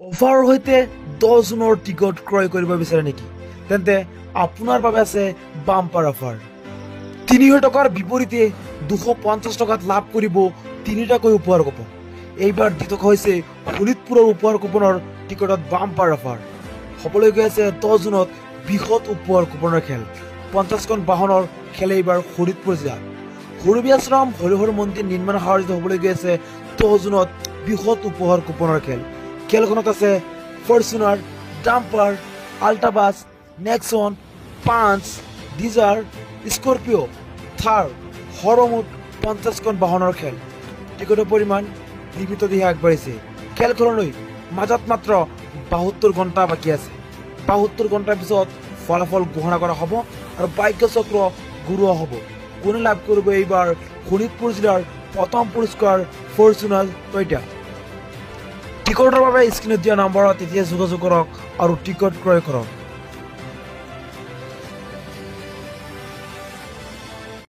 অফাৰৰ সৈতে 10 জুনৰ টিকট ক্ৰয় কৰিব বিচাৰে নেকি? তেন্তে আপোনাৰ বাবে আছে বাম্পাৰ অফাৰ। 300 টকাৰ বিপৰীতে 250 টকাত লাভ কৰিব 3টাকৈ উপহাৰ কুপন। এইবাৰ দি থকা হৈছে শোণিতপুৰৰ উপহাৰ কুপনৰ টিকটত বাম্পাৰ অফাৰ। হ'বলৈ গৈ আছে 10 জুনত বৃহৎ উপহাৰ কুপনৰ খেল। 50খন বাহনৰ খেল এইবাৰ শোণিতপুৰ জিলাত। হৰবী আশ্ৰম হৰিহৰ মন্দিৰ নিৰ্মাণ সাহায্য হ'বলৈ গৈ আছে 10 জুনত বৃহৎ উপহাৰ কুপনৰ খেল। খেলখনত আছে ফৰ্চুনাৰ, ডাম্পাৰ, আল্ট্ৰাবাছ, নেক্সন, পাঞ্চ, ডিজাৰ, স্কৰপিঅ', থাৰ সৰমুঠ 50খন বাহনৰ খেল। টিকটৰ পৰিমাণ সীমিত দিশে আগবাঢ়িছে। খেলখনলৈ মাজত মাত্ৰ 72 ঘণ্টা বাকী আছে। 72 ঘণ্টাৰ পিছত ফলাফল ঘোষণা কৰা হ'ব আৰু ভাগ্যচক্ৰ ঘূৰোৱা হ'ব। কোনে লাভ কৰিব এইবাৰ শোণিতপুৰ জিলাৰ প্ৰথম পুৰস্কাৰ ফৰ্চুনাৰ টয়টা। টিকটৰ বাবে স্ক্ৰীনত দিয়া নম্বৰত এতিয়া যোগাযোগ কৰক আৰু টিকট ক্ৰয় কৰক।